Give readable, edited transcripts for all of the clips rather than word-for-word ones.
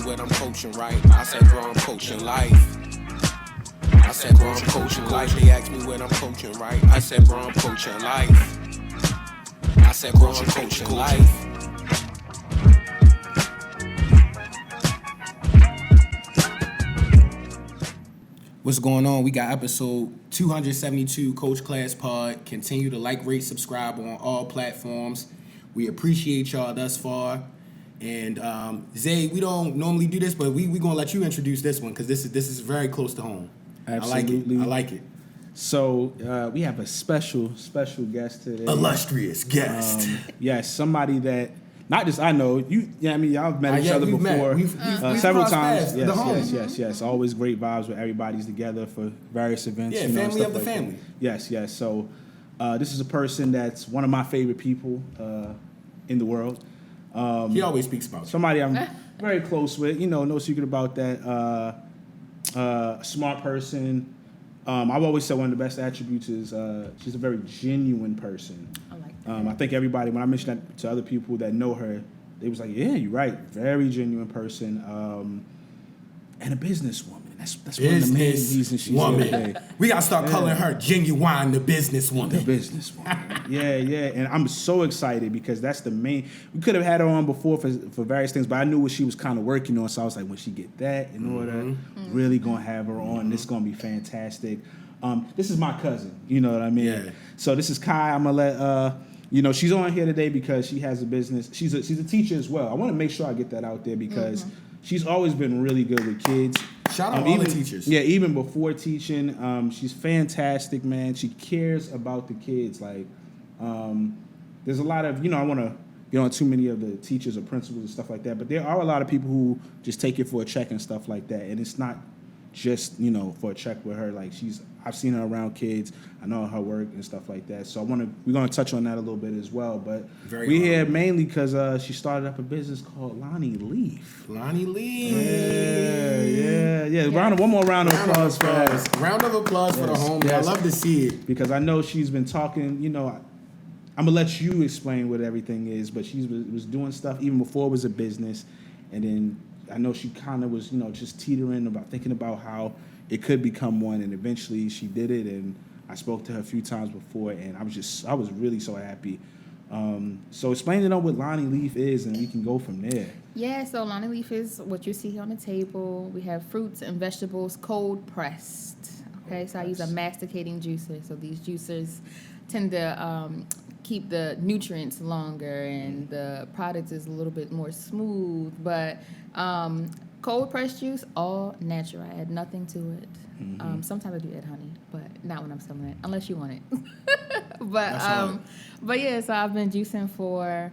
what I'm coaching, right? I said, bro, I'm coaching life. I said, bro, I'm coaching life. They asked me what I'm coaching, right? I said, bro, I'm coaching life. I said, bro, I'm coaching life. What's going on? We got episode 272 Coach Class Pod. Continue to like, rate, subscribe on all platforms. We appreciate y'all thus far. And Zay, we don't normally do this, but we gonna let you introduce this one because this is very close to home. Absolutely. I like it. So we have a special guest today. Illustrious guest. Yes, somebody that not just I know you. Yeah, I mean y'all met each other before We've several crossed times. paths. Yes. Always great vibes with everybody's together for various events. Yeah, family stuff of the like family. That. Yes. So this is a person that's one of my favorite people in the world. He always speaks about you. Somebody I'm very close with. No secret about that. Smart person. I've always said one of the best attributes is she's a very genuine person. I like that. I think everybody, when I mentioned that to other people that know her, they was like, yeah, you're right. Very genuine person. And a businesswoman. That's one of the main reasons she's here today. We got to start calling her Genuine the businesswoman. The businesswoman. Yeah. And I'm so excited because that's the main. We could have had her on before for various things, but I knew what she was kind of working on. So I was like, when she get that in order, really going to have her on. This is going to be fantastic. This is my cousin. You know what I mean? Yeah. So this is Kai. I'm going to let, she's on here today because she has a business. She's a teacher as well. I want to make sure I get that out there because she's always been really good with kids. Shout out all the teachers. Yeah, even before teaching, she's fantastic, man. She cares about the kids. Like, there's a lot of, I want to get on too many of the teachers or principals and stuff like that, but there are a lot of people who just take it for a check and stuff like that, and it's not just, for a check with her. Like, I've seen her around kids. I know her work and stuff like that. So we're going to touch on that a little bit as well. But we're here mainly because she started up a business called Lonnie Leaf. Lonnie Leaf. Yeah. One more round of applause for her. Round of applause for the homie. Yes. I love to see it. Because I know she's been talking, I'm going to let you explain what everything is, but she was doing stuff even before it was a business. And then I know she kind of was, just teetering about thinking about how it could become one, and eventually she did it. And I spoke to her a few times before, and I was really so happy. So explain to them what Lonnie Leaf is, and we can go from there. Yeah, so Lonnie Leaf is what you see here on the table. We have fruits and vegetables cold pressed. Okay, so I use a masticating juicer. So these juicers tend to keep the nutrients longer, and the product is a little bit more smooth. But cold pressed juice, all natural. I add nothing to it. Sometimes I do add honey, but not when I'm selling it, unless you want it. But yeah, so I've been juicing for,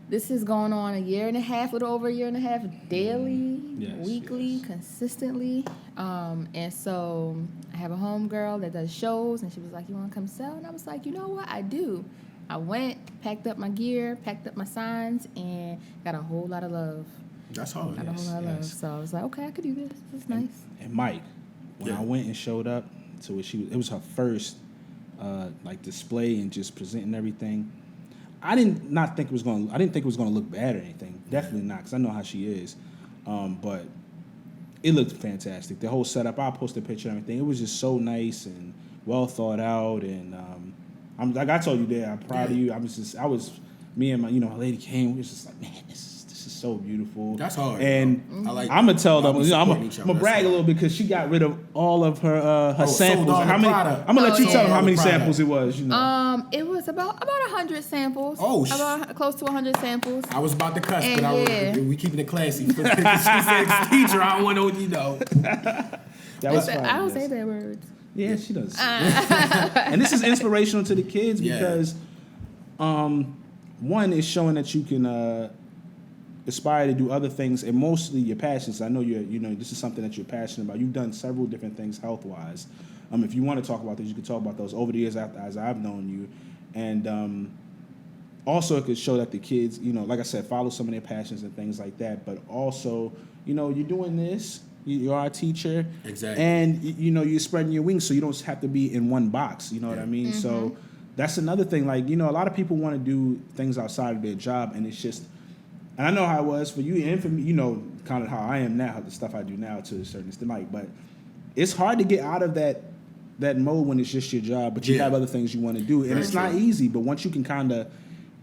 this is going on a little over a year and a half, daily, weekly, consistently. And so I have a homegirl that does shows, and she was like, you want to come sell? And I was like, you know what? I do. I went, packed up my gear, packed up my signs, and got a whole lot of love. That's hard. Got a whole lot of love. So I was like, okay, I could do this. This is nice. And Mike, when I went and showed up to what it was her first display and just presenting everything. I didn't think it was going to look bad or anything. Definitely not, because I know how she is. But it looked fantastic. The whole setup, I'll post a picture and everything. It was just so nice and well thought out. And I'm like I told you there, I'm proud of you. Me and my, my lady came. We was just like, man, this is so beautiful. That's hard. And I like I'm gonna tell them, I'm supporting each other. gonna brag a little bit because she got rid of all of her samples. How many? I'm gonna let you tell them how many samples it was. It was about 100 samples. About close to 100 samples. I was about to cuss, but we keeping it classy. She said, "Teacher, I don't want That was fine. I don't say bad words. Yeah, she does. And this is inspirational to the kids because, one is showing that you can aspire to do other things, and mostly your passions. I know this is something that you're passionate about. You've done several different things health-wise. If you want to talk about those, you can talk about those over the years as I've known you, and also it could show that the kids, like I said, follow some of their passions and things like that. But also, you're doing this. You are a teacher, exactly, and you're spreading your wings, so you don't have to be in one box. You know what I mean? Mm-hmm. So that's another thing. Like a lot of people want to do things outside of their job, and it's just and I know how it was for you and for me, you know, kind of how I am now, the stuff I do now to a certain extent, like, but it's hard to get out of that mode when it's just your job, but you Yeah. have other things you want to do, and Very it's not true. easy, but once you can kind of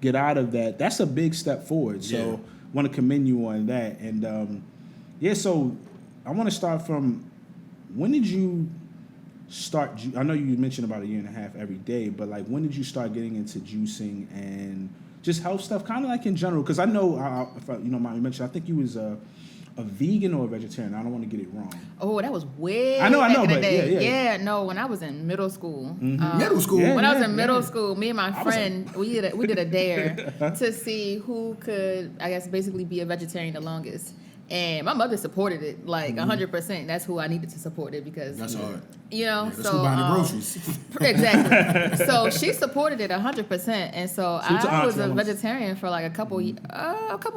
get out of that, that's a big step forward. So Yeah. want to commend you on that. And so I want to start from, when did you start? I know you mentioned about 1.5 years every day, but like, when did you start getting into juicing and just health stuff, kind of like in general? Because I know, if you don't mind me mentioning, I think you was a vegan or a vegetarian. I don't want to get it wrong. Oh, that was way I know, back in the but day. yeah. No, when I was in middle school. Middle school. Yeah. When I was in middle school, me and my I was friend, we did a dare to see who could, I guess, basically be a vegetarian the longest. And my mother supported it, like 100%. That's who I needed to support it because, That's hard. you know, That's so who buying the groceries. exactly. So she supported it 100%, and so Shout out to I was a Aunt Phyllis. vegetarian for like a couple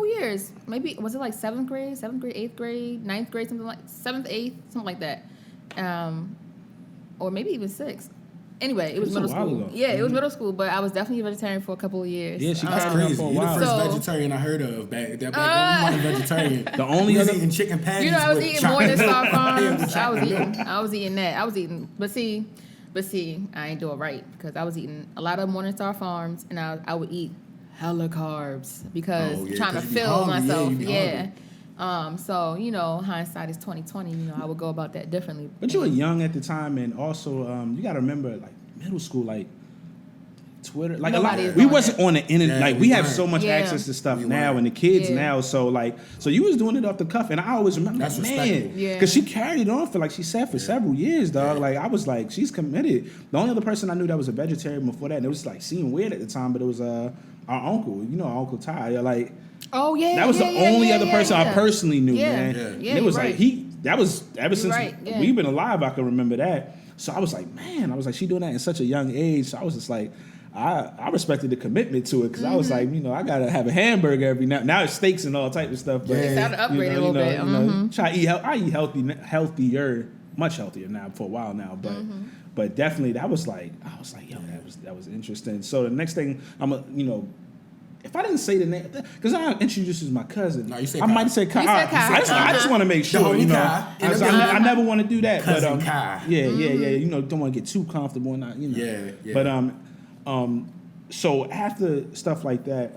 years. Maybe was it like seventh grade, 8th grade, 9th grade, something like 7th, 8th, something like that, or maybe even 6th. Anyway, it was It's a middle while school. ago. Yeah, it was middle school, but I was definitely a vegetarian for a couple of years. Yeah, she That's carried it on crazy. for a You're the while. first So- vegetarian I heard of back then. You weren't a vegetarian. The only We was other- eating chicken patties. You know, I was with eating chocolate. Morningstar Farms. with I was chocolate. eating that. I was eating, but see, I ain't do it right because I was eating a lot of Morningstar Farms, and I would eat hella carbs because Oh, yeah, trying to 'cause you be fill hungry. Yeah, myself. you be Yeah. So you know, hindsight is 2020. You know, I would go about that differently. But you were young at the time, and also you got to remember, like middle school, like Twitter, like Nobody a is lot. We on wasn't that. on the internet. Yeah, like we we have weren't. so much Yeah. access to stuff We now, weren't. and the kids Yeah. now. So you was doing it off the cuff, and I always remember, That's like, man, respectable. Yeah. because she carried it on for like she said for several years, dog. Yeah. Like I was like, she's committed. The only other person I knew that was a vegetarian before that, and it was like seemed weird at the time, but it was our uncle, you know, our Uncle Ty. Like Oh yeah, that was yeah, the yeah, only yeah, other yeah, person I yeah. personally knew, Yeah. man. Yeah. And Yeah, it was you're like right. that was ever since right, yeah. we've been alive. I can remember that. So I was like, man, she doing that in such a young age. So I was just like, I respected the commitment to it because I was like, you know, I gotta have a hamburger every now. It's steaks and all type of stuff. But Yeah. It's time to upgrade a little bit. try to eat. I eat healthier, much healthier now for a while now. But definitely that was like, I was like, yo, that was interesting. So the next thing if I didn't say the name, because I introduced you as my cousin, No, you said I Kai. might say Kai. You said Kai. I just want to make sure, homie you know. Kai. I never want to do that, Cousin but Kai. yeah. You know, don't want to get too comfortable, and not, you know. Yeah. But so after stuff like that,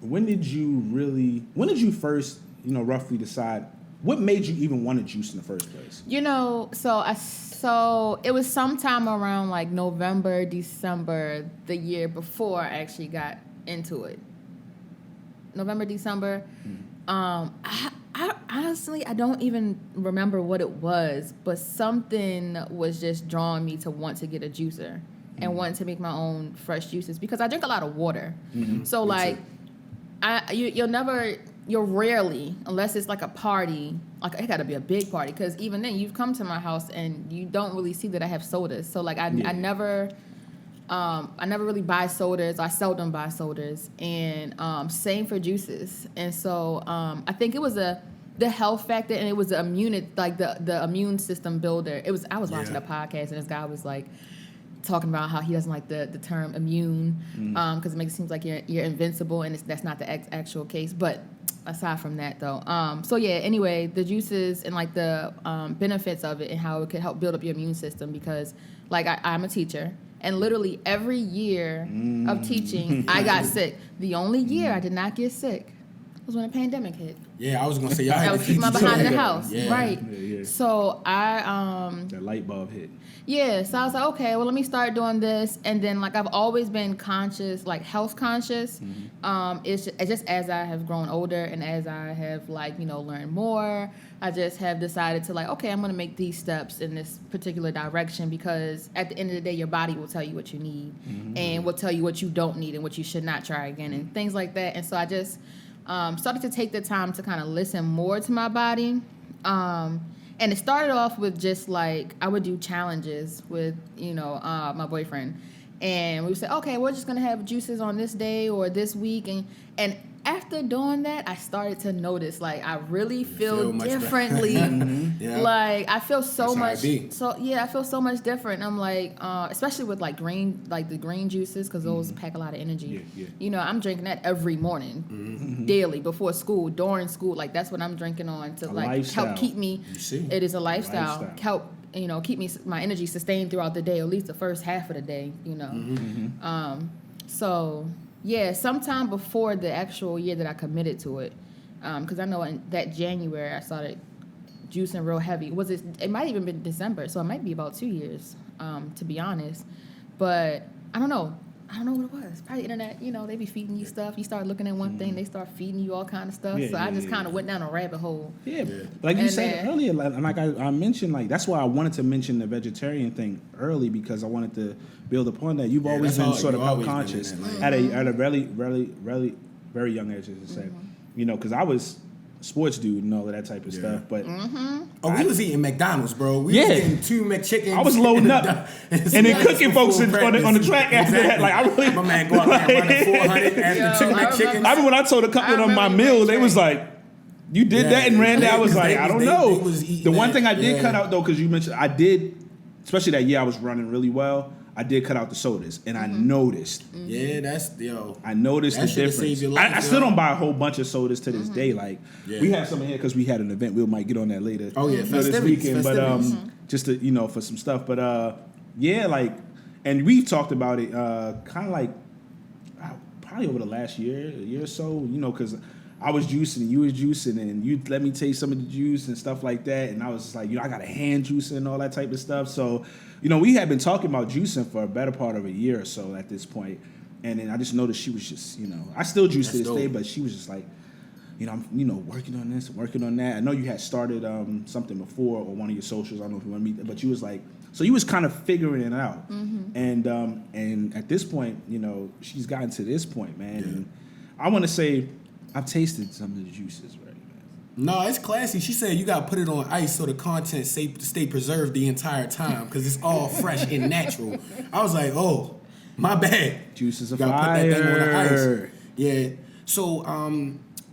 when did you first, you know, roughly decide what made you even want to juice in the first place? You know, so it was sometime around like November, December, the year before I actually got into it. November, December. I honestly, I don't even remember what it was, but something was just drawing me to want to get a juicer and want to make my own fresh juices because I drink a lot of water. So Me like, too. you'll rarely, unless it's like a party, like it got to be a big party, because even then you've come to my house and you don't really see that I have sodas. So like I never really buy sodas. I seldom buy sodas, and same for juices. And so I think it was the health factor, and it was the immune system builder. I was watching a podcast, and this guy was like talking about how he doesn't like the term immune because it makes it seem like you're invincible, and that's not the actual case. But aside from that, though, so yeah. Anyway, the juices and like the benefits of it and how it could help build up your immune system, because like I'm a teacher, and literally every year of teaching, I got sick. The only year I did not get sick was when the pandemic hit. Yeah, I was gonna say y'all I had was to keeping my teach behind in each the other. house, Yeah. right? Yeah. So I That light bulb hit. Yeah, so I was like, okay, well, let me start doing this. And then, like, I've always been conscious, like, health conscious. It's just as I have grown older and as I have, like, you know, learned more, I just have decided to, like, okay, I'm going to make these steps in this particular direction, because at the end of the day, your body will tell you what you need and will tell you what you don't need and what you should not try again and things like that. And so I just started to take the time to kind of listen more to my body. And it started off with just like, I would do challenges with, you know, my boyfriend. And we would say, okay, we're just going to have juices on this day or this week. And after doing that, I started to notice like I really feel much better. differently. Yeah. Like I feel so That's how it much. be. So yeah, I feel so much different. I'm like, especially with like the green juices, because those pack a lot of energy. Yeah, yeah. You know, I'm drinking that every morning, daily before school, during school. Like that's what I'm drinking on to like lifestyle. help keep me. You see. It is a lifestyle. Lifestyle. Help keep me my energy sustained throughout the day, or at least the first half of the day. You know. So yeah, sometime before the actual year that I committed to it, because I know in that January I started juicing real heavy. It might even been December, so it might be about 2 years, to be honest. But I don't know what it was. Probably internet. You know, they be feeding you stuff. You start looking at one thing, they start feeding you all kind of stuff. Yeah, so I yeah, just yeah. kind of went down a rabbit hole. Yeah, Yeah. like you And said then- earlier, like I mentioned, like that's why I wanted to mention the vegetarian thing early, because I wanted to build upon that. You've Yeah, always that's been all- sort of you've always health been in conscious that lane. at a very young age, as I said. You know, because I was a sports dude and all of that type of Yeah. stuff, but Oh, we was eating McDonald's, bro. We Yeah. was getting 2 McChickens. I was loading up and then cooking folks on the track after that. Like I really, My man go out there and run 400 after Yo, 2 I remember- McChickens. I remember when I told a couple I of them my remember you meal, went they was track. like, "You did Yeah, that and ran that." I was yeah, like, they "I don't was- know." they was eating The one that, thing I did yeah. cut out though, because you mentioned I did, especially that year I was running really well. I did cut out the sodas, and I noticed. Yeah, that's yo. I noticed That the should've difference. saved your life, I still yo. don't buy a whole bunch of sodas to this day. Like Yeah. we have some in here because we had an event. We might get on that later. Oh, yeah, this festivities, weekend. But festivities. just to for some stuff. But yeah, like, and we've talked about it kind of like probably over the last year or so. You know, because I was juicing and you was juicing, and you let me taste some of the juice and stuff like that. And I was just like, I got a hand juicing and all that type of stuff. So, we had been talking about juicing for a better part of a year or so at this point. And then I just noticed she was just, I still juice to That's this day, dope. but she was just like, I'm, working on this, working on that. I know you had started something before or one of your socials. I don't know if you want to meet, but you was like, so you was kind of figuring it out. And at this point, she's gotten to this point, man. Yeah. And I want to say, I've tasted some of the juices already, man. No, it's classy. She said you gotta put it on ice so the content stay preserved the entire time because it's all fresh and natural. I was like, oh, my bad. Juices You of gotta put that thing on the fire. ice. Yeah. So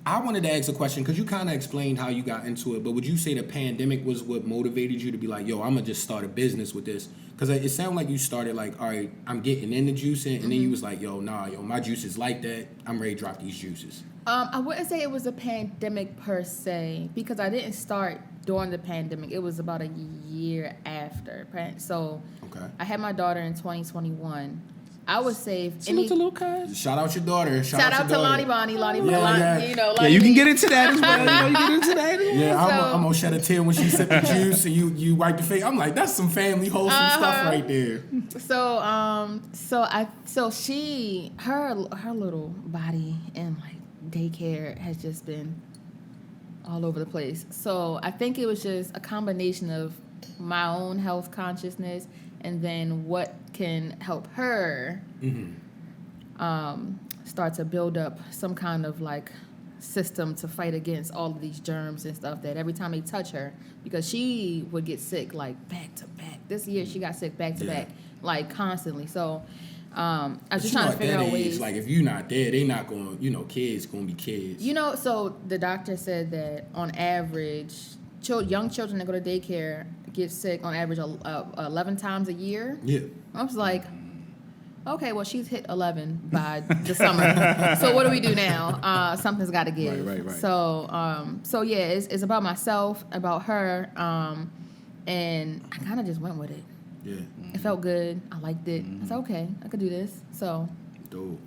I wanted to ask a question because you kind of explained how you got into it, but would you say the pandemic was what motivated you to be like, yo, I'm gonna just start a business with this? Because it sounded like you started like, all right, I'm getting into juicing, and then you was like, yo, my juice is like that. I'm ready to drop these juices. I wouldn't say it was a pandemic per se, because I didn't start during the pandemic. It was about a year after. So Okay. I had my daughter in 2021. I would say if Salute to Lil Cuz. Shout out your daughter. shout out to your Lonnie daughter. Bonnie, Lonnie, Yeah, Lonnie, yeah. Yeah, Lonnie you can B. get into that as well. You get into that. Yeah, So- I'm gonna shed a tear when she sipped the juice and you wipe your face. I'm like, that's some family wholesome stuff right there. So she her little body and like daycare has just been all over the place. So I think it was just a combination of my own health consciousness and then what can help her start to build up some kind of like system to fight against all of these germs and stuff that every time they touch her, because she would get sick like back to back. This year she got sick back to Yeah. back, like constantly. So I was just You know, trying to at figure that out age, ways. like if you're not there, they not going. Kids gonna be kids. So the doctor said that on average, young children that go to daycare get sick on average 11 times a year. Yeah. I was like, okay, well, she's hit 11 by the summer. So what do we do now? Something's got to give. Right. So yeah, it's about myself, about her, and I kind of just went with it. Yeah. It felt good. I liked it. I said, okay, I could do this. So Dope.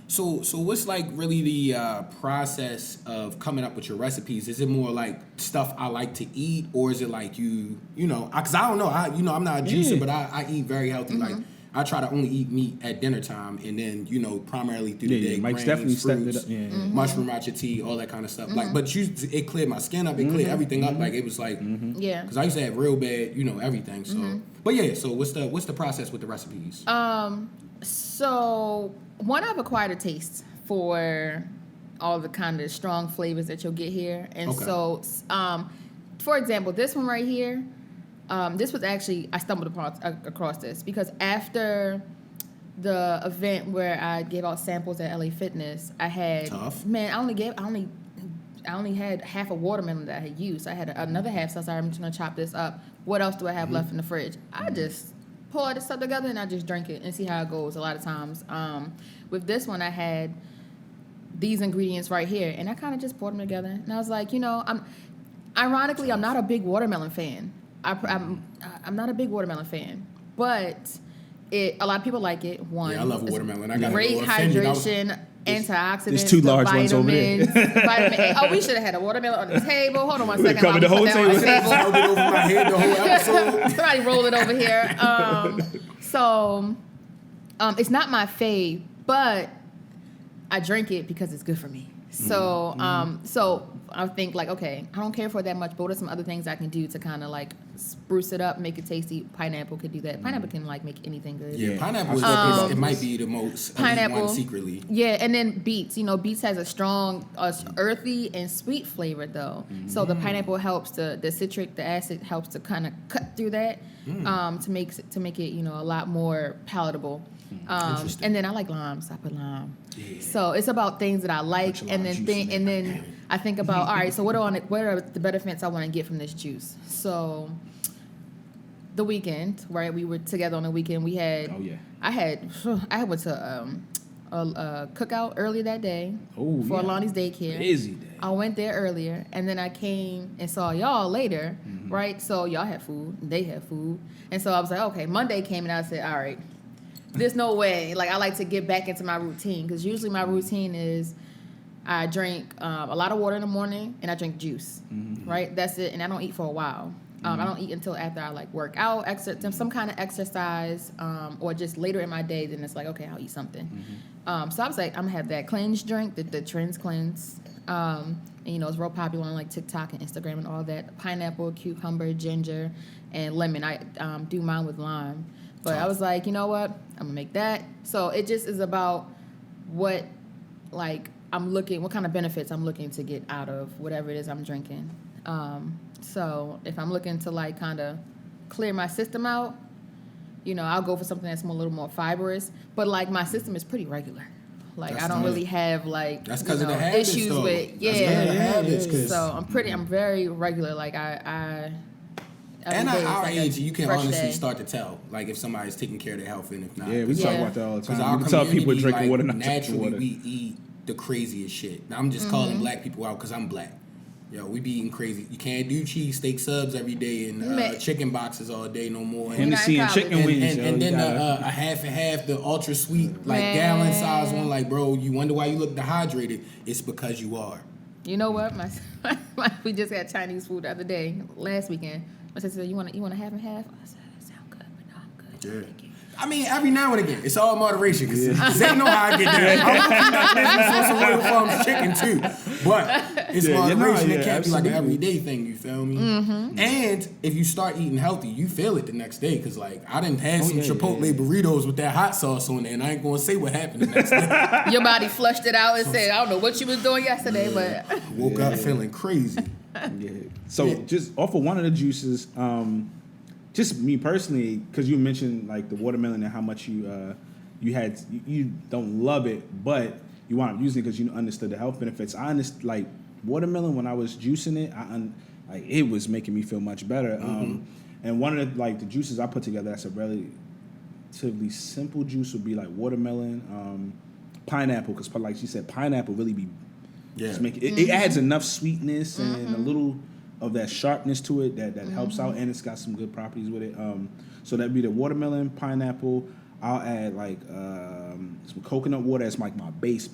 So what's like really the process of coming up with your recipes? Is it more like stuff I like to eat, or is it like because I don't know. I'm not a juicer, Yeah. but I eat very healthy. Like I try to only eat meat at dinner time, and then primarily through the day. Mike's grains, definitely stepped it fruits, up. Yeah. mushroom matcha tea, all that kind of stuff. Like, but it cleared my skin up. It cleared everything up. Like it was like yeah. because I used to have real bad, everything. So, but yeah. So what's the process with the recipes? So one, I've acquired a taste for all the kind of strong flavors that you'll get here, and Okay. so for example, this one right here, this was actually I stumbled across this because after the event where I gave out samples at LA Fitness, I had Tough. man, I only had half a watermelon that I had used. I had another half, so I said, I'm just gonna chop this up. What else do I have left in the fridge? I just pour this stuff together and I just drink it and see how it goes. A lot of times, with this one, I had these ingredients right here, and I kind of just poured them together. And I was like, I'm not a big watermelon fan. I'm not a big watermelon fan, but a lot of people like it. One, Yeah, I love it's watermelon. I got great hydration, antioxidants. There's two the large ones over there. Vitamin A. Oh, we should have had a watermelon on the table. Hold on one second. covered while we the put whole that on the Held it over my head the whole episode. Somebody roll it over here. It's not my fave, but I drink it because it's good for me. So, so I think like, okay, I don't care for it that much, but what are some other things I can do to kind of like spruce it up, make it tasty? Pineapple could do that. Pineapple can like make anything good. Yeah, Yeah. pineapple it might be the most Pineapple one secretly. Yeah, and then beets. Beets has a strong, earthy and sweet flavor though. So the pineapple helps the citric, the acid helps to kind of cut through that to make it a lot more palatable. Interesting. And then I like limes. I put lime. Yeah. So it's about things that I like, Put your and lime then juice in there. I think about, all right, so what are the benefits I want to get from this juice? So the weekend, right? We were together on the weekend. We had. Oh, yeah. I went to a cookout earlier that day Oh, for yeah. Lonnie's daycare. Busy day. I went there earlier, and then I came and saw y'all later, right? So y'all had food, and they had food, and so I was like, okay. Monday came, and I said, all right, there's no way. Like, I like to get back into my routine, because usually my routine is I drink a lot of water in the morning, and I drink juice, right? That's it, and I don't eat for a while. I don't eat until after I like work out, some kind of exercise, or just later in my day. Then it's like, okay, I'll eat something. So I was like, I'm gonna have that cleanse drink, the Trends Cleanse, and it's real popular on like TikTok and Instagram and all that. Pineapple, cucumber, ginger, and lemon. I do mine with lime, but I was like, you know what? I'm gonna make that. So it just is about what kind of benefits I'm looking to get out of whatever it is I'm drinking. So if I'm looking to like kind of clear my system out, I'll go for something that's a little more fibrous. But like my system is pretty regular. Like That's I don't nice. really have like That's 'cause of the habits, issues though. with That's 'cause of the habits, 'cause- So I'm very regular. Like I every And day at is our like a age, you can fresh honestly day. start to tell, like if somebody's taking care of their health and if not. Yeah, we talk Yeah. about that all the Because time. our You can tell people community, drinking like, water, not drinking naturally, water. we eat the craziest shit. Now, I'm just calling black people out because I'm black. Yo, we be eating crazy. You can't do cheesesteak subs every day and Man. chicken boxes all day no more. When Hennessy and college. chicken wings. And yo, then you gotta- a half and half, the ultra sweet, like Man. gallon size one. Like, bro, you wonder why you look dehydrated? It's because you are. You know what? We just had Chinese food the other day, last weekend. My sister said, "You want a half and half?" I said, "That sound good, but no, I'm good. Yeah. Thank you." I mean, every now and again, it's all moderation. Cause they know how I get down. I'm got business on some Royal Farms chicken too, but it's Yeah, moderation. yeah, It can't be like an absolutely. everyday thing. You feel me? And if you start eating healthy, you feel it the next day. Cause like I done had some yeah, Chipotle yeah. burritos with that hot sauce on there, and I ain't gonna say what happened the next day. Your body flushed it out and said, "I don't know what you was doing yesterday, but." Woke up feeling crazy. Yeah. So Yeah. just off of one of the juices, just me personally, because you mentioned like the watermelon and how much you don't love it, but you wound up using it because you understood the health benefits. I understand like watermelon when I was juicing it, like it was making me feel much better. And one of the the juices I put together that's a relatively simple juice would be like watermelon, pineapple, because like she said, pineapple really be Yeah. just make it adds enough sweetness and a little of that sharpness to it that helps out, and it's got some good properties with it. So that'd be the watermelon, pineapple. I'll add like some coconut water as like my base.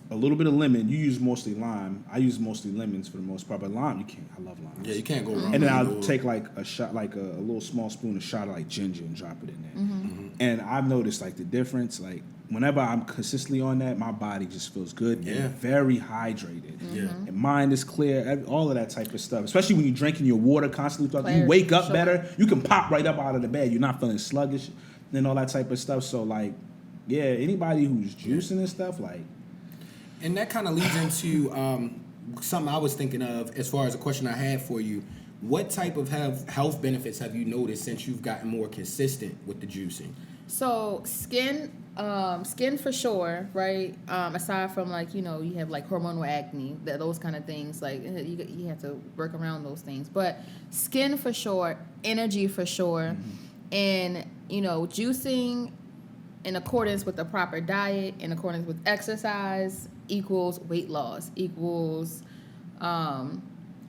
A little bit of lemon. You use mostly lime. I use mostly lemons for the most part, but lime you can't. I love lime. Yeah, you can't go wrong. And then with I'll little- take like a shot, like a little small spoon, a shot of like ginger and drop it in there. And I've noticed like the difference. Like whenever I'm consistently on that, my body just feels good Yeah. and very hydrated. Yeah. And mind is clear, all of that type of stuff. Especially when you're drinking your water constantly. Throughout, you Clarity, wake up sure. better. You can pop right up out of the bed. You're not feeling sluggish and all that type of stuff. So like, yeah, anybody who's juicing and stuff, like, And that kind of leads into something I was thinking of as far as a question I had for you. What type of health benefits have you noticed since you've gotten more consistent with the juicing? So skin for sure, right? Aside from like, you know, you have like hormonal acne, those kind of things. Like you have to work around those things. But skin for sure, energy for sure, and you know, juicing in accordance with the proper diet, in accordance with exercise, equals weight loss, equals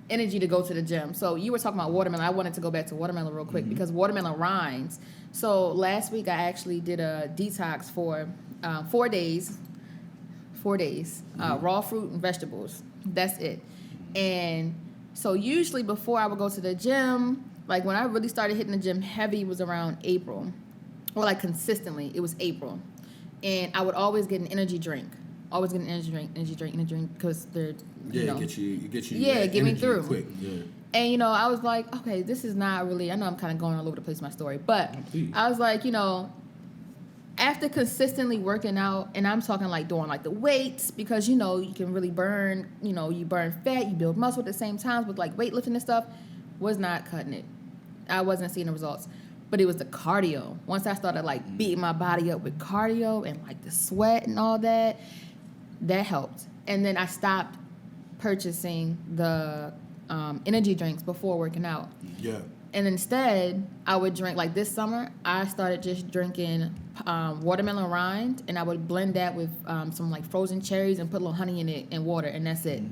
energy to go to the gym. So you were talking about watermelon. I wanted to go back to watermelon real quick because watermelon rinds. So last week I actually did a detox for 4 days. 4 days. Raw fruit and vegetables. That's it. And so usually before I would go to the gym, like when I really started hitting the gym heavy was around April. Or like consistently, it was April. And I would always get an energy drink. Always get an energy drink, because they're, you know. Get you Yeah, get me energy through. quick. Yeah. And, you know, I was like, okay, this is not really, I know I'm kind of going all over the place with my story, but I was like, you know, after consistently working out, and I'm talking like doing like the weights, because, you know, you can really burn, you know, you burn fat, you build muscle at the same time with like weightlifting and stuff, was not cutting it. I wasn't seeing the results. But it was the cardio. Once I started like beating my body up with cardio and like the sweat and all that, that helped. And then I stopped purchasing the energy drinks before working out. Yeah. And instead, I would drink, like this summer, I started just drinking watermelon rind, and I would blend that with some like frozen cherries and put a little honey in it and water, and that's it.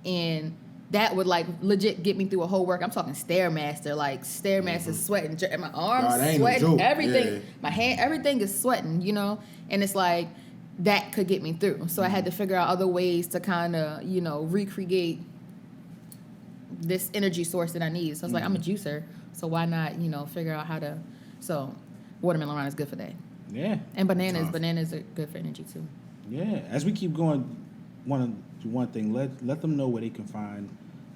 And that would like legit get me through a whole work. I'm talking Stairmaster, like Stairmaster sweating, my arms God, that ain't no sweating, joke. everything, Yeah. my hand, everything is sweating, you know? And it's like, that could get me through. So I had to figure out other ways to kind of, you know, recreate this energy source that I need. So I was like, I'm a juicer, so why not, you know, figure out how to, so watermelon rind is good for that. Yeah. And bananas are good for energy too. Yeah. As we keep going, one thing, let them know where they can find,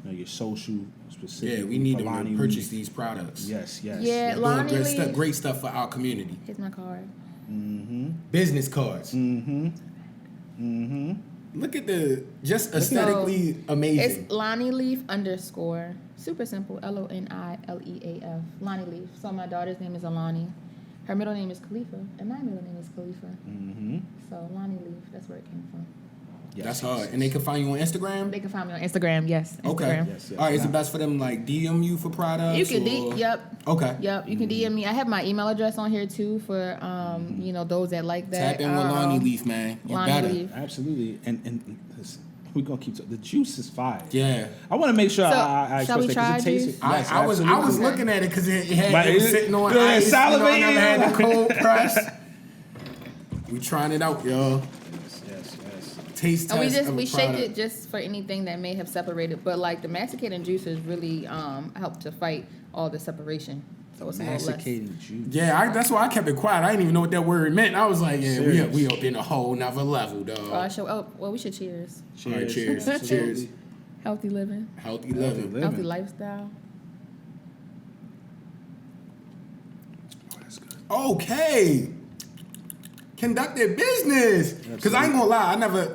you know, your social specific. Yeah, we need for to Lonnie purchase Leaf. these products. Yes. Yeah, Doing Lonnie good Leaf. stuff, great stuff for our community. Here's my card. Business cards. Look at the just aesthetically amazing. It's Lonnie Leaf _ super simple, LONILEAF, Lonnie Leaf. So my daughter's name is Alani. Her middle name is Khalifa, and my middle name is Khalifa. So Lonnie Leaf, that's where it came from. Yes, That's hard. And they can find you on Instagram? They can find me on Instagram, yes. Okay. Instagram. Yes. All right, is it Now- best for them like DM you for products? You can or- yep. Okay. Yep, you can DM me. I have my email address on here too for you know, those that like that. Tap in with Lonnie Leaf, man. You Lonnie better. Leaf. Absolutely. And listen, we're gonna keep the juice is fire. Yeah. I want to make sure So, I shall we express that 'cause try it tastes. juice? Yes, I was absolutely. looking at it because it But was it- sitting on yeah, ice. You know, I salivating. never had the cold press. We trying it out, y'all. Yes. Taste And test of a we shake product. it just for anything that may have separated. But like the masticating juices really help to fight all the separation. So it's a little less. Masticating juice. Yeah, that's why I kept it quiet. I didn't even know what that word meant. I was like, yeah, Serious. we up in a whole nother level, dog. We should cheers. All right, cheers. Absolutely. Cheers. Healthy living, Healthy living. healthy lifestyle. Oh, that's good. Okay. Conduct their business. Because I ain't gonna lie,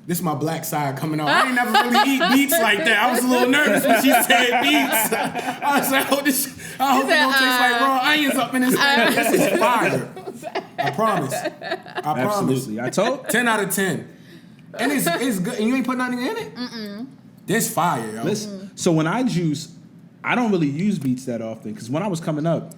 this is my black side coming out. I ain't never really eat beets like that. I was a little nervous when she said beets. I was like, I hope it don't taste like raw onions up in this thing. This is fire. I promise. Absolutely. I told. 10 out of 10. And it's good. And you ain't put nothing in it? This fire, yo. Listen, so when I juice, I don't really use beets that often because when I was coming up,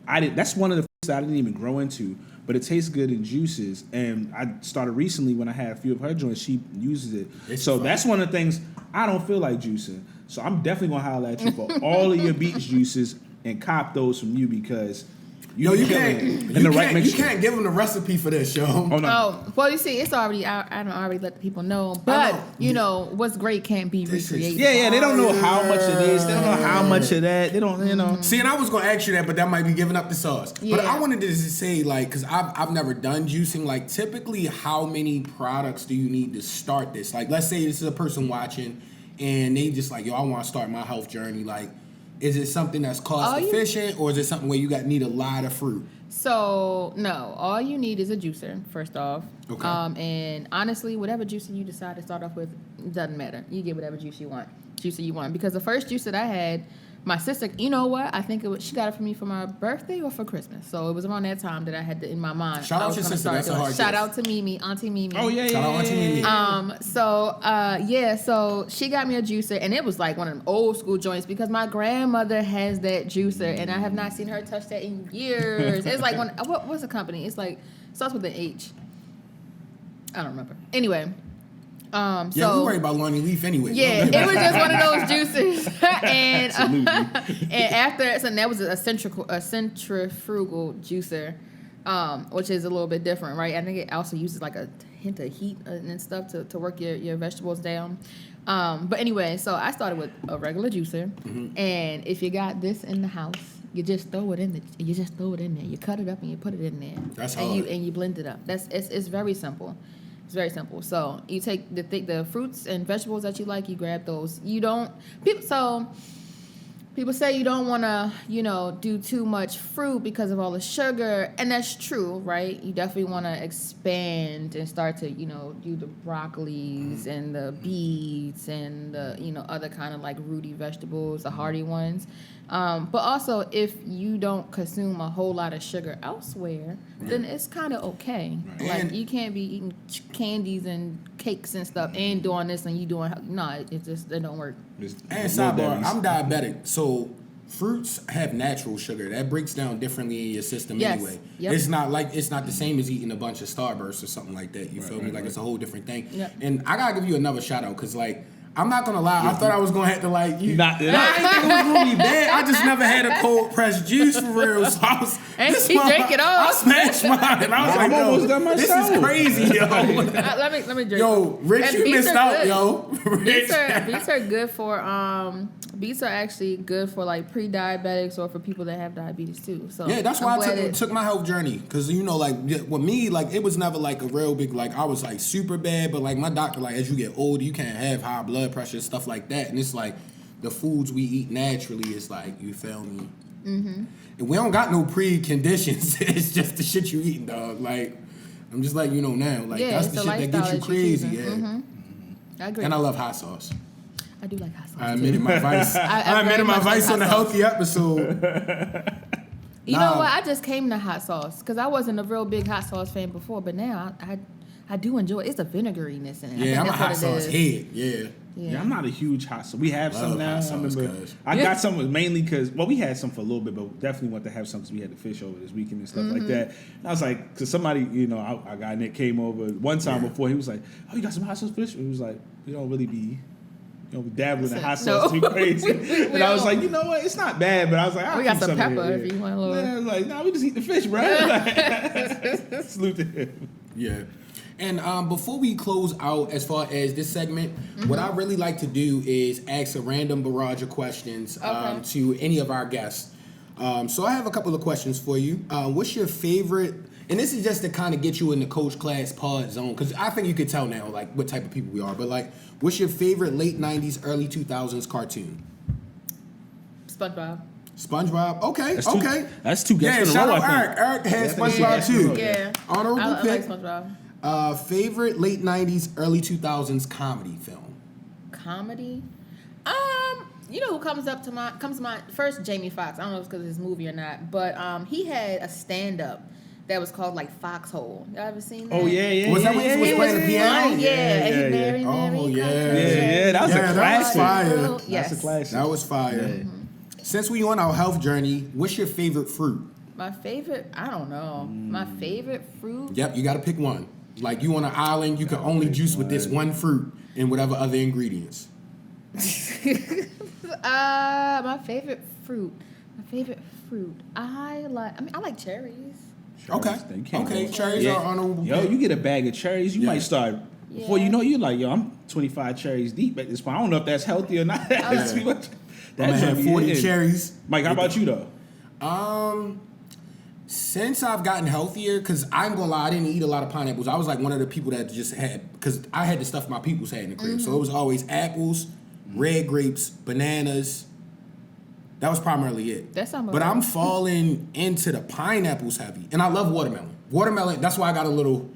that's one of the fruits that I didn't even grow into, but it tastes good in juices. And I started recently when I had a few of her joints, she uses it. It's So fine. that's one of the things I don't feel like juicing. So I'm definitely gonna holler at you for all of your beets juices and cop those from you because Yo, you killing can't, it. you, And the right can't you mixture. can't give them the recipe for this, yo. Oh no. Oh, well, you see, it's already I don't already let the people know. But know. you know, what's great can't be This is- recreated. Yeah, they don't know how much it is. They don't know how much of that. They don't, you know. See, and I was gonna ask you that, but that might be giving up the sauce. But Yeah. I wanted to just say, like, because I've never done juicing. Like, typically, how many products do you need to start this? Like, let's say this is a person watching, and they just like, yo, I want to start my health journey. Like, is it something that's cost efficient, or is it something where you need a lot of fruit? So no, all you need is a juicer. First off, Okay. And honestly, whatever juicer you decide to start off with, it doesn't matter. You get whatever juicer you want, because the first juice that I had my sister, you know what? I think she got it for me for my birthday or for Christmas. So it was around that time that I had to, in my mind. Shout I out was your gonna sister. start That's a doing- hard Shout gift. out to Mimi, Auntie Mimi. Oh yeah, Shout out Auntie Mimi. So she got me a juicer, and it was like one of them old school joints because my grandmother has that juicer, and I have not seen her touch that in years. It's like what's the company? It's like starts with an H. I don't remember. Anyway, Yeah, so we worry about Lonnie Leaf anyway. yeah, it was just one of those juices, and and after so that was a centrifugal juicer, which is a little bit different, right? I think it also uses like a hint of heat and stuff to work your vegetables down. But anyway, so I started with a regular juicer, and if you got this in the house, you just throw it in there. You cut it up and you put it in there. That's and hard. you blend it up. It's very simple. It's very simple. So you take the fruits and vegetables that you like. You grab those. People say you don't want to, do too much fruit because of all the sugar, and that's true, right? You definitely want to expand and start to, do the broccolis and the beets and the, other kind of like rooty vegetables, the hearty ones. But also, if you don't consume a whole lot of sugar elsewhere, then it's kind of okay. Right. Like And- you can't be eating candies and cakes and stuff and doing this and you doing it don't work. And sidebar, I'm diabetic, so fruits have natural sugar that breaks down differently in your system Yes. anyway. Yep. It's not the same as eating a bunch of Starburst or something like that. You feel me? Like it's a whole different thing. Yep. And I gotta give you another shout out because I'm not gonna lie, I thought I was gonna have to like you. Not- I didn't think it was gonna be bad. I just never had a cold pressed juice for real. So I was And this he drank it all. I smashed mine. And I was I'm like, almost yo, done this myself. is crazy, yo. Let me drink. Yo, Rich, And you beets missed are out, good. yo. Rich. Beets are good for beets are actually good for like pre-diabetics or for people that have diabetes too. So Yeah, that's I'm why glad I took my health journey. Because, with me, like, it was never, like, a real big, like, I was, like, super bad. But, like, my doctor, like, as you get older, you can't have high blood pressure, stuff like that. And it's, like, the foods we eat naturally is, like, you feel me? Mm-hmm. And we don't got no preconditions. It's just the shit you eating, dog. Like, I'm just letting you know now. Like, Yeah, that's it's the the shit that gets you lifestyle that you're crazy, choosing. yeah. Mhm. I agree. And I love hot sauce. I do like hot sauce. I too. admitted my vice. I I admitted very my much like vice on the hot sauce. healthy episode. You Nah. know what? I just came to hot sauce because I wasn't a real big hot sauce fan before, but now I do enjoy it. It's the vinegariness in it. I think Yeah, I'm a that's hot what it sauce is. head. Yeah. Yeah, I'm not a huge hot sauce. We have some Love now. hot sauce, I remember cuz. I Yeah. got some mainly because we had some for a little bit, but definitely want to have some because we had the fish over this weekend and stuff like that. And I was like, because somebody, our guy Nick came over one time before. He was like, "Oh, you got some hot sauce fish?" He was like, "We don't really be." Dabbling in hot sauce No. too crazy. We And I was don't. like, you know what? It's not bad, but I was like, I'll We got keep some of it pepper here. if you want a little. Yeah, I was like, nah, we just eat the fish, bro. Like, salute to him. Yeah. And before we close out, as far as this segment, what I really like to do is ask a random barrage of questions Okay. to any of our guests. So I have a couple of questions for you. What's your favorite? And this is just to kind of get you in the Coach Class Pod zone, because I think you could tell now, like, what type of people we are. But, like, what's your favorite late 90s, early 2000s cartoon? SpongeBob. SpongeBob? Okay, That's okay. That's two Yeah, guests in a shout row, out I Eric. think. Eric has Yeah, SpongeBob, yeah, too. Yeah. Honorable I pick. like SpongeBob. Favorite late 90s, early 2000s comedy film? Comedy. You know who comes to mind first? Jamie Foxx. I don't know if it's because of his movie or not, but he had a stand up that was called like Foxhole. Y'all ever seen that? Oh, yeah. Was that when he was playing the piano? Yeah, and he yeah. married Oh, yeah. Yeah, that was a Yeah, that was classic. fire. Yes. That's a classic. That was fire. Since we on our health journey, what's your favorite fruit? My favorite, I don't know. My favorite fruit. Yep, you got to pick one. Like you on an island, you can only juice with this one fruit and whatever other ingredients. My favorite fruit. I like cherries. Okay. You can't Okay, go- cherries Yeah. are honorable. Yo, pick. you get a bag of cherries, you Yeah. might start. Before Yeah. you know, you're like, yo, I'm 25 cherries deep at this point. I don't know if that's healthy or not. That's too much. I'm gonna have 40 cherries. Mike, how about you though? Since I've gotten healthier, because I'm gonna lie, I didn't eat a lot of pineapples. I was like one of the people that just had, because I had the stuff my peoples had in the crib. So it was always apples, red grapes, bananas. That was primarily it. That sounds But about I'm right. falling into the pineapples heavy. And I love watermelon. Watermelon, that's why I got a little,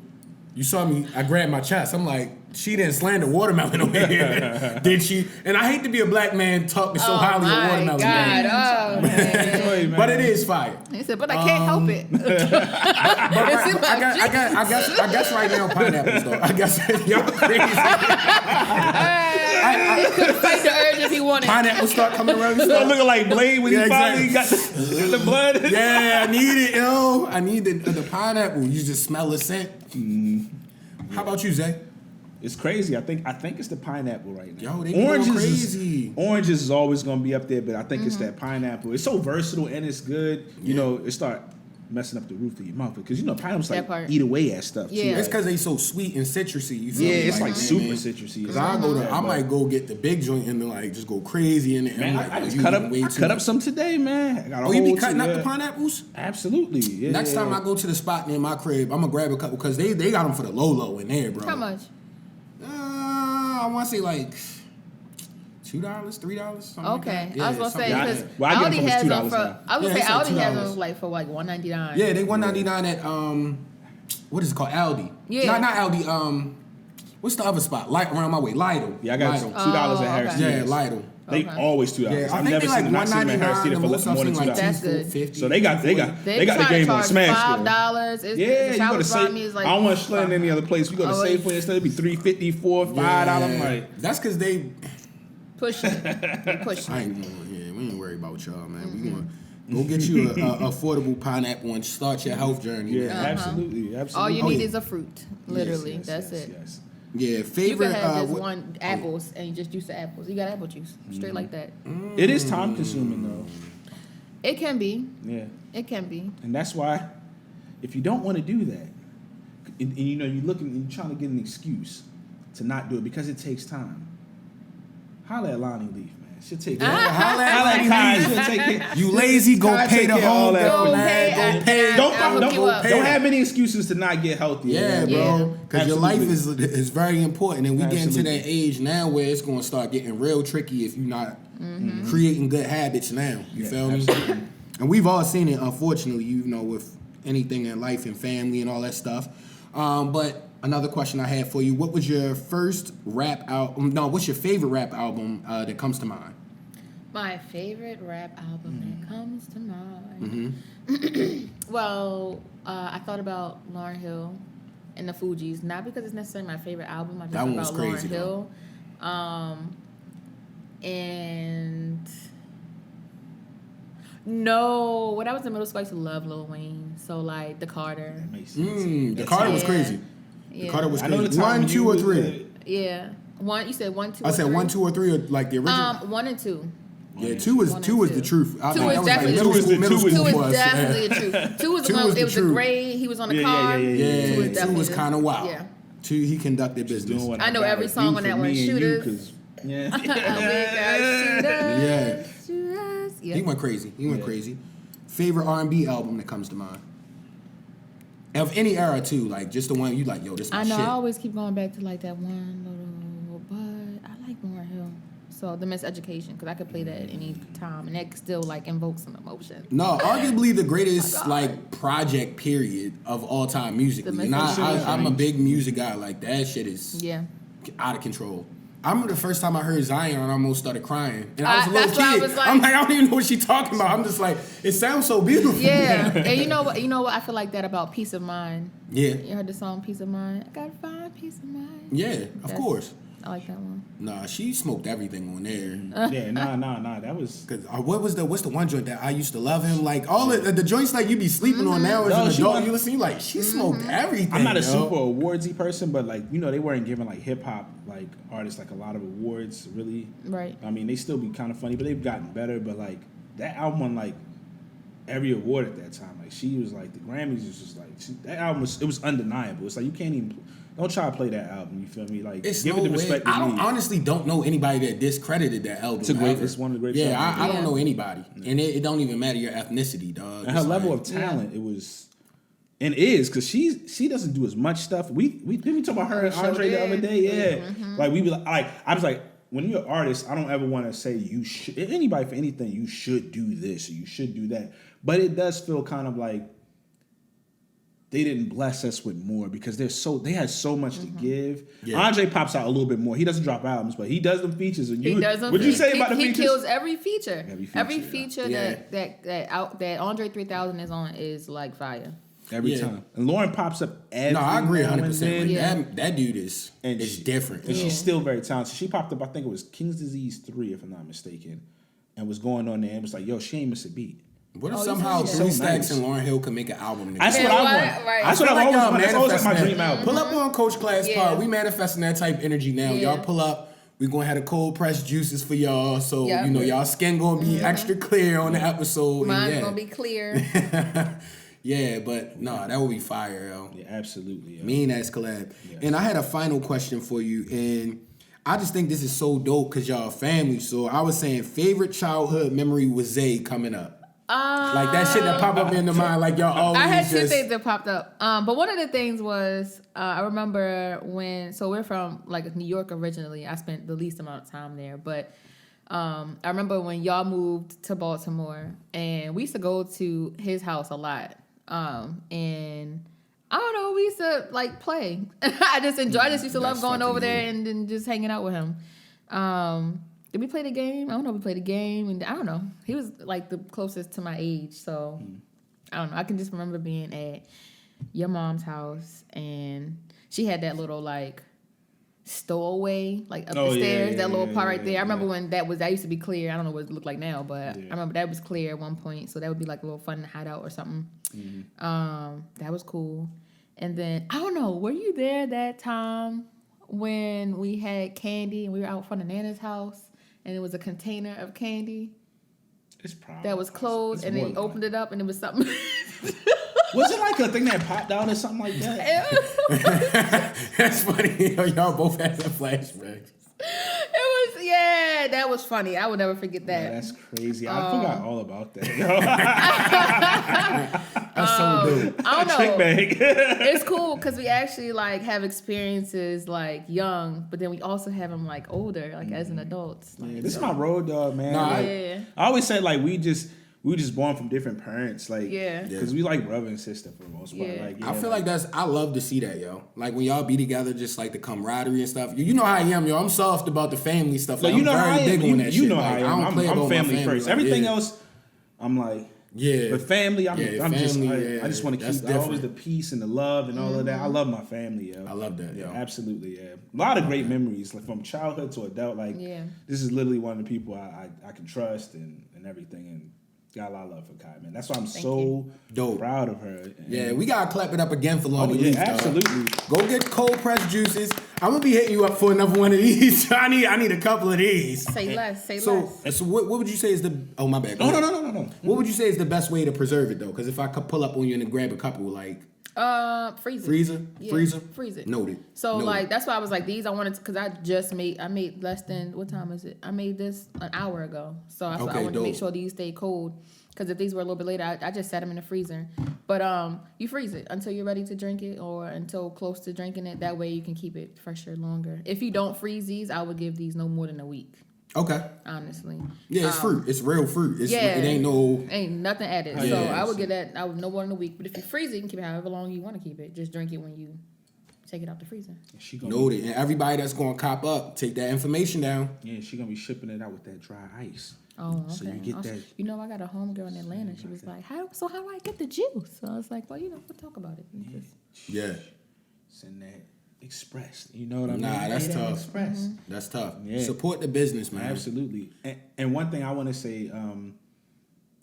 you saw me, I grabbed my chest. I'm like, She didn't slander watermelon over here, did she? And I hate to be a black man talking so highly of my watermelon. God. Man. Oh, man. Enjoy, man. But it is fire. He said, but I can't help it. But I guess right now pineapples though. I guess y'all crazy. He could fight the urge if he wanted. Pineapples start coming around. You Start start, looking like Blade when Yeah, he finally exactly. got the blood. yeah, I need it, yo. I need the pineapple. You just smell the scent. How about you, Zay? It's crazy. I think it's the pineapple right now. Yo, they going crazy. Oranges is always gonna be up there, but I think it's that pineapple. It's so versatile and it's good. You know, it start messing up the roof of your mouth because you know pineapples That like part. eat away at stuff. Yeah. Too. It's Like, because they so sweet and citrusy. You feel yeah, me? it's like man, super man. citrusy. Cause I Yeah, might go get the big joint and then like just go crazy in it. Man, I'm like, I yo, just you cut eating up. way I too cut up much. some today, man. I got a Oh, you be whole cutting two, up the yeah. pineapples? Absolutely. Yeah, Next time I go to the spot near my crib, I'm gonna grab a couple because they got them for the low in there, bro. How much? I want to say like $2, $3. Okay. I was gonna say Yeah, because well, I get them Aldi for has $2 them for. now. I was Yeah, gonna say it's like Aldi has $2. them like for like $1.99. Yeah, they $1.99 at what is it called? Aldi. Yeah. Not Aldi. What's the other spot? Like around my way, Lidl. Yeah, I got Lidl. $2 at Harris. okay. Yeah, Teeter's. Lidl. They Okay. always $2. Yeah, I I've think never they seen like them at Harris $1.99. Teeter The for most more I've than seen like $2. That's good. $2.50. So they got They the try to game on charge smash. $5. Yeah, The you go to showers by Safe. me is like I don't want to slay in any other place. We go to Oh, Safeway instead. It'd be $3.50, $4, $5. I'm like, That's because they. pushing. They pushing. I ain't going. Yeah, we ain't worried about y'all, man. We going go get you a affordable pineapple and start your health journey. yeah, man. absolutely, absolutely. All you Oh, need yeah. is a fruit. Literally, Yes, that's yes, it. yes. Yeah, You favorite. can have just what- one apples and you just juice the apples. You got apple juice straight like that. It is time consuming though. It can be. Yeah, It can be. and that's why if you don't want to do that, and you know you're looking and you're trying to get an excuse to not do it because it takes time. Holla at Lonnie Leaf, man. She'll take care. Holla at Holla at Lonnie Kai. Leaf. She'll take care. You lazy, go Kai pay take the care of all home that girl, for you. man. Go pay. I'll hook you up. Don't have any excuses to not get healthy. Yeah, man. bro. Because your life Absolutely. is very important, and we get into Absolutely. that age now where it's going to start getting real tricky if you're not creating good habits now. You Yeah, feel me? absolutely. And we've all seen it, unfortunately. You know, with anything in life and family and all that stuff. But another question I had for you: what was your first rap album? No, what's your favorite rap album that comes to mind? My favorite rap album that comes to mind. Well, I thought about Lauryn Hill and the Fugees, not because it's necessarily my favorite album. I just That thought one was about crazy, Lauryn Hill. And no, when I was in middle school, I used to love Lil Wayne. So like the Carter. That makes sense. The That's Carter how- was Yeah. crazy. The Yeah. Carter was I know the crazy. time One, when 2, you or was, 3. Yeah. One. You said 1, 2. I or said 3? 1, 2, or 3, or like the original. 1 and 2. Yeah, two is One and the two. truth. I Two think is that was definitely middle the school, truth. middle Two is school Two for is us. definitely the truth. Two was the Two one. was the It was the truth. gray. He was on the Yeah, car. yeah. Yeah, Two was two definitely was the- kind of wild. Yeah. Two, he conducted Just business. doing what I know gotta every do song on for that one. me and you, Shooters. 'cause- yeah. Yeah. Shooters. Yeah. He went crazy. He went crazy. Favorite R&B album that comes to mind? Of any era too, like just the one you like. Yo, this my I know. shit. I always keep going back to like that one little, but I like Lauryn Hill. So the Miseducation, because I could play that at any time, and that could still like invoke some emotion. No, arguably the greatest God. like project period of all time musically. The And Miseducation. I'm a big music guy. Like that shit is Yeah. out of control. I remember the first time I heard Zion, I almost started crying, and I was a little That's why I kid. was like- I'm like, I don't even know what she's talking about. I'm just like, it sounds so beautiful. Yeah. And you know what? You know what? I feel like that about Peace of Mind. Yeah, You heard the song Peace of Mind? I gotta find peace of mind. yeah, of That's- course. I like that one. Nah, she smoked everything on there. Yeah, nah. That was. Cause what's the one joint that I used to love him? Like all the joints like you be sleeping on now as No, an she adult. was- You listen, you like she smoked everything. I'm not a yo. super awardsy person, but like you know, they weren't giving like hip hop like artists like a lot of awards. Really, Right. I mean, they still be kind of funny, but they've gotten better. But like that album won like every award at that time. Like she was like the Grammys was just like that album was undeniable. It's like you can't even don't try to play that album. You feel me? Like It's give no it the way. respect. I it don't needs. honestly don't know anybody that discredited that album. It's a great- ever. it's one of the great Yeah, songs. I don't Yeah. know anybody, and it don't even matter your ethnicity, dog. And her It's level like- of talent, it was, and is because she doesn't do as much stuff. We didn't we talk about her and Sure Andre the other did. day. Yeah, like we be like I was like when you're an artist, I don't ever want to say you should anybody for anything. You should do this or you should do that, but it does feel kind of like they didn't bless us with more because they had so much to give. Yeah. Andre pops out a little bit more. He doesn't drop albums, but he does the features. And He does them. What'd you say about the He features? kills every feature. Every feature, feature yeah. that Andre 3000 is on is like fire. Every Yeah. time. And Lauren pops up every No, I agree now and 100%. then. Like, Yeah. that dude is she- different. And yo. she's still very talented. She popped up, I think it was King's Disease 3, if I'm not mistaken, and was going on there and was like, yo, she ain't miss a beat. What if Oh, you somehow see that? Three So Stacks nice. and Lauren Hill could make an album together? That's Yeah, what I what? want. Right. That's what I I've feel like always y'all wanted. That's always like my manifesting dream that. album. Pull up on Coach Class Yeah. Pod. We manifesting that type of energy now. Yeah. Y'all pull up. We gonna have the cold pressed juices for y'all, so Yeah. y'all skin gonna be extra clear on the episode. and Mine's yeah. gonna be clear. Yeah, but no, that would be fire, yo. Yeah, absolutely. Yeah. Mean ass collab. And I had a final question for you, and I just think this is so dope because y'all family. So I was saying, favorite childhood memory with Zay coming up. Like that shit that pop up in the mind, like y'all always I had two just. things that popped up. But one of the things was I remember so we're from like New York originally. I spent the least amount of time there, but I remember when y'all moved to Baltimore, and we used to go to his house a lot. And I don't know, we used to like play. I just used to love That's going over fucking there dope. and then just hanging out with him. Did we play the game? I don't know if we played a game, and I don't know. He was like the closest to my age, so I don't know. I can just remember being at your mom's house, and she had that little like stowaway like up Oh, the yeah, stairs, yeah, that little yeah, part right yeah, there. I remember yeah. when that used to be clear. I don't know what it looked like now, but Yeah. I remember that was clear at one point. So that would be like a little fun hideout or something. That was cool. And then I don't know, were you there that time when we had candy and we were out front of Nana's house and it was a container of candy It's probably that was closed and they opened it up and it was something. Was it like a thing that popped out or something like that? That's funny. Y'all both had some flashbacks. That was funny. I would never forget Yeah, that. that's crazy. I forgot all about that. That's so dope. I don't Trick know. bag. It's cool because we actually like have experiences like young, but then we also have them like older, like as an adult. Like, This is my road dog, man. Nah, Like, yeah. I always say like we just born from different parents, like Yeah. because we like brother and sister for the most part. Yeah. Like, I feel like I love to see that, yo. Like when y'all be together, just like the camaraderie and stuff. You know how I am, yo. I'm soft about the family stuff. Like, Like, you know I'm how I very am. big on that You shit. know Like, how I am. don't play I'm about my family first. Like, Everything yeah. else, I'm like. Yeah. But family, I'm family, just yeah, I just want to that's keep always different. the peace and the love and all of that. I love my family, yo. I love that, Yeah, yo. absolutely, yeah. A lot of great memories, like from childhood to adult. Like, Yeah. this is literally one of the people I can trust and everything. And got a lot of love for Kai, man. That's why I'm so Dope. proud of her. And- Yeah, we gotta clap it up again for Lonnie Oh, yeah, Leaf, dog. absolutely. Go get cold pressed juices. I'm gonna be hitting you up for another one of these. I need a couple of these. Say less. So what would you say is the? Oh my bad. Go No, ahead. no. What would you say is the best way to preserve it though? Because if I could pull up on you and grab a couple, like freeze it. freezer, Yeah, freezer, freeze it. Noted. So Noted. like that's why I was like these. I wanted because I made less than what time is it? I made this an hour ago. So I Okay, wanted to make dope. sure these stay cold. Because if these were a little bit later, I just set them in the freezer. But you freeze it until you're ready to drink it or until close to drinking it. That way you can keep it fresher longer. If you don't freeze these, I would give these no more than a week. Okay. Honestly. Yeah, it's fruit. It's real fruit. It ain't no. Ain't nothing added. Yeah, So I would so- give that. I would no more than a week. But if you freeze it, you can keep it however long you want to keep it. Just drink it when you take it out the freezer. She gonna Noted. And everybody that's gonna cop up, take that information down. she gonna be shipping it out with that dry ice. Oh, okay. So you get that. You know, I got a homegirl in Atlanta. She was like, "How do I get the juice?" So I was like, "Well, we'll talk about it." Yeah. Send that express. You know what I mean? Nah, that's Get that tough. Express. That's tough. Yeah. Support the business, man. Absolutely. And one thing I want to say,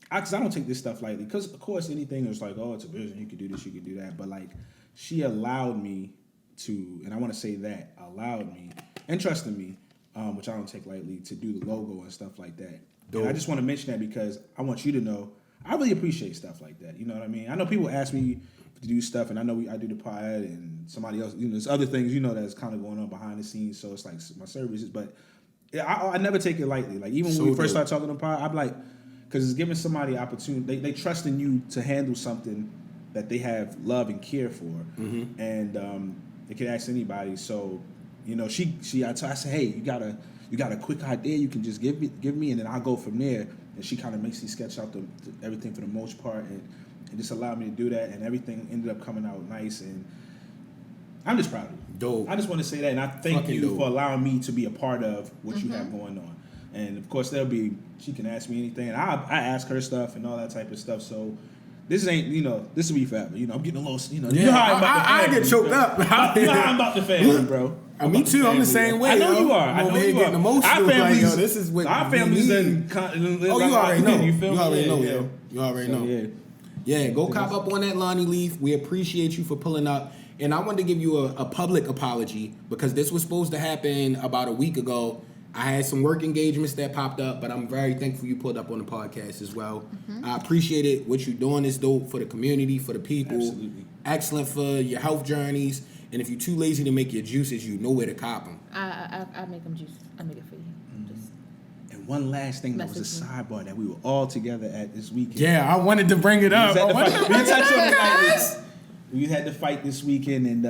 because I don't take this stuff lightly, because of course anything is like, oh, it's a business, you can do this, you can do that, but like she allowed me to, and I want to say that, allowed me and trusted me, which I don't take lightly, to do the logo and stuff like that. Dope. And I just want to mention that because I want you to know I really appreciate stuff like that. You know what I mean? I know people ask me to do stuff, and I know I do the pod and somebody else. You know, there's other things that's kind of going on behind the scenes. So it's like my services, but I never take it lightly. Like even So when we first dope. started talking on the pod, I'm like, because it's giving somebody opportunity. They trust in you to handle something that they have love and care for, and they can ask anybody. So I said, hey, you got a quick idea you can just give me, and then I'll go from there. And she kind of makes these sketch out everything for the most part, and and just allowed me to do that, and everything ended up coming out nice, and I'm just proud of you. Dope. I just want to say that, and I thank Fucking you dope. for allowing me to be a part of what you have going on. And of course, she can ask me anything, and I ask her stuff and all that type of stuff. So this ain't, this will be forever. I'm getting a little, Yeah, you know how I'm about the I family, get choked bro. up. You know how I'm about the family, bro. Me too. I'm the same way. I know yo. you are. I'm I know over here you getting are. emotional. Our Like, families, yo, this is what our we families need. Oh, You already know. You feel You me? already know, Yeah. yo. You already know. Yeah. Yeah, go cop up on that Lonnie Leaf. We appreciate you for pulling up. And I wanted to give you a public apology because this was supposed to happen about a week ago. I had some work engagements that popped up, but I'm very thankful you pulled up on the podcast as well. I appreciate it. What you're doing is dope for the community, for the people. Absolutely. Excellent for your health journeys. And if you're too lazy to make your juices, you know where to cop them. I make them juice. I make it for you. Just And one last thing that was a Message me. sidebar that we were all together at this weekend. Yeah, I wanted to bring it up. We had the fight this weekend, and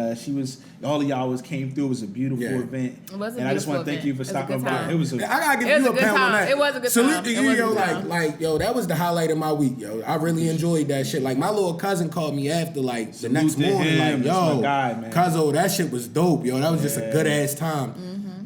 all of y'all came through. It was a beautiful Yeah. event. It was a and I just want to beautiful thank you for event. It was a stopping good by. time. It was I gotta It give was you a a good pound on time. that. It was a good Salute time. to It you, was a yo. good time. Like, yo, that was the highlight of my week, yo. I really enjoyed that shit. Like, my little cousin called me after, like, the Salute next to morning, him. like, That's yo, my guy, man. Cuzzo, that shit was dope, yo. That was just a Yeah. good ass time.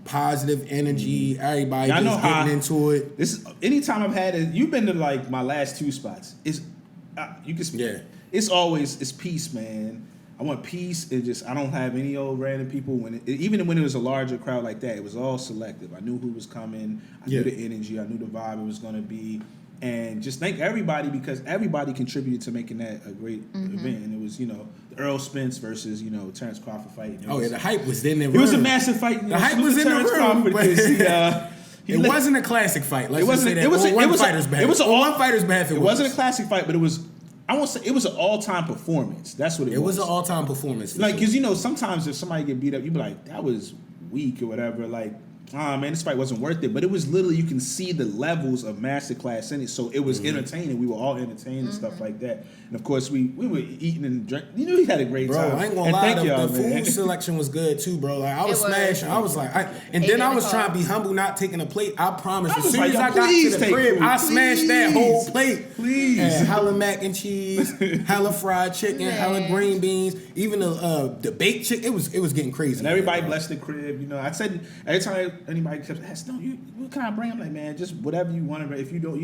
Positive energy, everybody Y'all know just how getting into it. This is anytime I've had it. You've been to like my last two spots. You can. Yeah. It's peace, man. I want peace. I don't have any old random people. Even when it was a larger crowd like that, it was all selective. I knew who was coming. I Yeah. knew the energy. I knew the vibe it was going to be. And just thank everybody because everybody contributed to making that a great event. And it was, the Earl Spence versus, Terrence Crawford fight. And Oh, yeah, the hype was in there. it was a massive fight. The hype was in the room, but it let- wasn't a classic fight. Let's It wasn't. just say that. It was. On one It was. fighter's behalf. It was On all one fighter's behalf. It wasn't a classic fight, but it was. I won't say it was an all-time performance. That's what it was. It was an all-time performance. for Like, sure. because sometimes if somebody get beat up, you be like, that was weak or whatever. Like, man, this fight wasn't worth it. But it was literally, you can see the levels of masterclass in it. So it was entertaining. We were all entertained and stuff like that. And of course, we were eating and drinking. We had a great Bro, time. I ain't gonna And lie, thank y'all, the man. food selection was good too, bro. Like I was It was. smashing. I was like, and Ate then I in was the trying to car. be humble, not taking a plate. I promise. I As was soon like, as yo, I got please to the take crib, food. I smashed that whole plate. Please. And hella mac and cheese, hella fried chicken, hella Man. green beans, even the baked chicken. It was getting crazy. And everybody bro. blessed the crib. I said every time anybody kept asking, "No, what kind of bring?" I'm like, man, just whatever you want to. If you don't,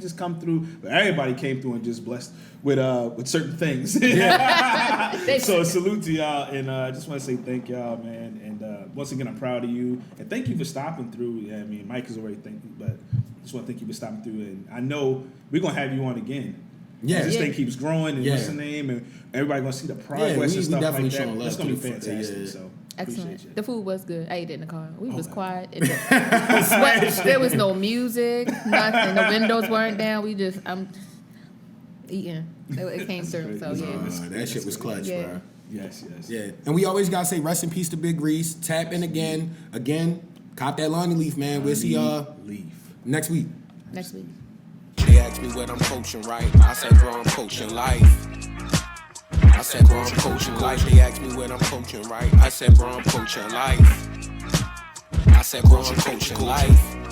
just come through. But everybody came through and just blessed with certain things. So salute to y'all, and I just want to say thank y'all, man. And once again, I'm proud of you, and thank you for stopping through. Yeah, I mean, Mike has already thanked you, but I just want to thank you for stopping through. And I know we're gonna have you on again. Yeah. This Yeah. thing keeps growing, and what's the name, and everybody gonna see the progress we and stuff definitely like that. showing love It's gonna be to the- fantastic. yeah. So excellent. appreciate you. The food was good. I ate it in the car. We was Okay. quiet. There was no music, nothing. The windows weren't down. I'm eating. It came through. So yeah. That shit was clutch, Yeah. bro. Yes. Yeah, and we always gotta say rest in peace to Big Reese. Tap in again, cop that Lonnie Leaf, man. We'll see y'all Leaf. next week. Next week. They asked me what I'm coaching, right? I said, bro, I'm coaching life. I said, bro, I'm coaching life. They asked me what I'm coaching, right? I said, bro, I'm coaching life. I said, bro, I'm coaching life.